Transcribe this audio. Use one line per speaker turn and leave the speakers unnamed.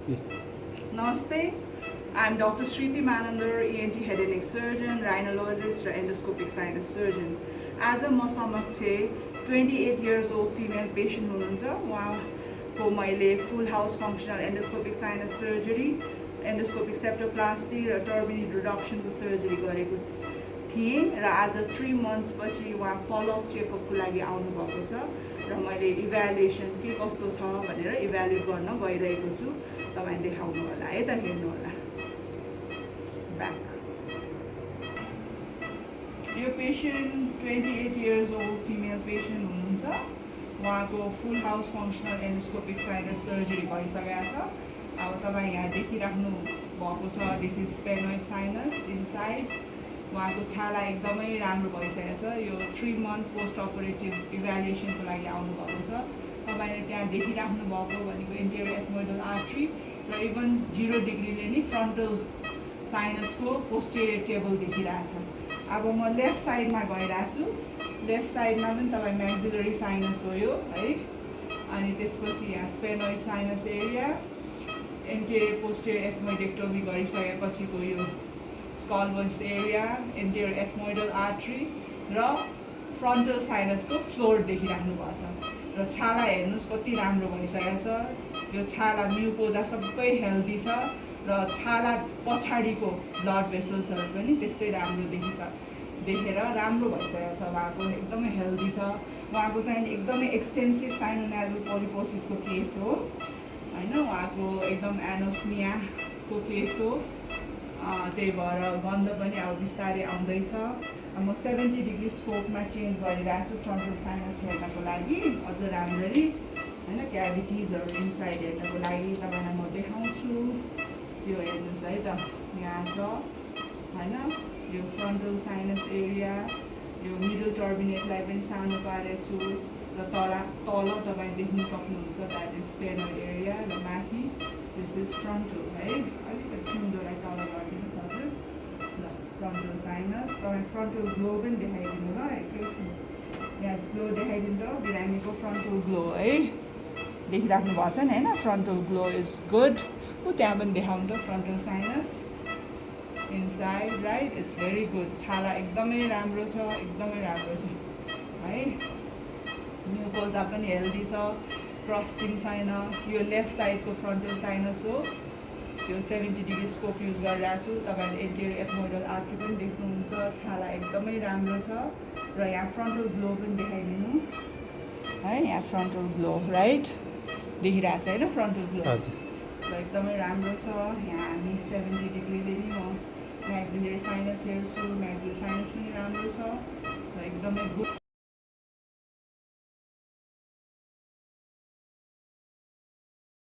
Namaste. I'm Dr. Shriti Manandar, ENT head and neck surgeon, rhinologist, and endoscopic sinus surgeon. As a Mosamach 28 years old female patient who मैले full house functional endoscopic sinus surgery, endoscopic septoplasty र turbinate reduction को surgery गरेको थिएँ र आज 3 months पछि उहाँ follow-up check-up को लागि आउनु भएको छ र मैले evaluation के कस्तो छ भनेर evaluate गर्न गइरहेको छु। तपाईं देखाउनु होला है त, हेर्नु होला। Back. यो patient 28 years old female patient हुनुहुन्छ। उहाँको full house functional endoscopic sinus surgery भइसकेको छ। अब तपाईं यहाँ देखिराख्नु भएको छ, this is sphenoid sinus inside। उहाँको छाला एकदमै राम्रो भइसकेको छ। यो 3 month post operative evaluation को लागि आउनु भएको छ। तपाईले त्यहाँ देखिराख्नु भएको भनेको anterior ethmoidal artery र इभन 0 डिग्रीले नि frontal sinus को posterior table देखिरहेछ। अब म लेफ्ट साइडमा गइरहेको छु। लेफ्ट साइडमा पनि तपाईं maxillary sinus हो यो है। अनि त्यसपछि यहाँ sphenoid sinus area, anterior posterior ethmoidectomy गरिसकेपछिको यो skull base area, anterior ethmoidal artery र frontal sinus को floor देखिराख्नु भएको छ। र छाला हेर्नुस् कति राम्रो भइसकेको छ। यो छाला म्युकोजा सबै हेल्दी छ र छाला पछाडीको ब्लड भेसल्सहरु पनि त्यस्तै राम्रो देखेर राम्रो भइसकेको छ। उहाँको एकदमै हेल्दी छ। उहाँको चाहिँ एकदमै एक्सटेन्सिभ साइनोनाजल पोलिपोसिस को केस हो हैन। उहाँको एकदम एनोस्मिया को केस हो। त्यही भएर गन्ध पनि अब बिस्तारै आउँदैछ। म 70 डिग्री स्कोपमा चेन्ज गरिरहेको छु फ्रन्टल साइनस हेर्नको लागि अझ राम्ररी हैन। क्याभिटिजहरु इनसाइड हेर्नको लागि तपाईलाई म देखाउँछु। यो हेर्नुस् है त, यहाँ छ हैन। यो फ्रन्टल साइनस एरिया, यो मिडल टर्बिनेटलाई पनि सानो पारेछु र तल तपाई देख्न सक्नुहुन्छ द्याट इज स्पेनोइड एरिया र माथि दिस इज फ्रन्टल है। अलिकति ठुलोलाई तल गरिदिनुहोस् हजुर। ल फ्रन्टल साइनस तपाईँ फ्रन्टल ग्लो पनि देखाइदिनु ल एकैछिन। यहाँ ग्लो देखाइदिनु त, बिरामीको फ्रन्टल ग्लो है। देखिराख्नु भएको छ नि हैन, फ्रन्टल ग्लो इज गुड। त्यहाँ पनि देखाउनु त frontal sinus inside right, it's very good. छाला एकदमै राम्रो छ, एकदमै राम्रो छ है। म्युकोजा पनि हेल्दी छ, क्रस्टिङ छैन। यो लेफ्ट साइडको फ्रन्टल साइनस हो। यो 70 डिग्री स्कोप युज गरिरहेको छु। तपाईले एन्टेरियर एथमोइडल आर्टरी पनि देख्नुहुन्छ। छाला एकदमै राम्रो छ र यहाँ फ्रन्टल ग्लो पनि देखाइदिनु है। यहाँ फ्रन्टल ग्लो राइट देखिरहेको छ हैन, फ्रन्टल ग्लो र एकदमै राम्रो छ। यहाँ हामी 70 डिग्रीले नि म म्याक्सिलरी साइनस हेर्छु। म्याक्सिलरी साइनस पनि राम्रो छ र एकदमै गुड।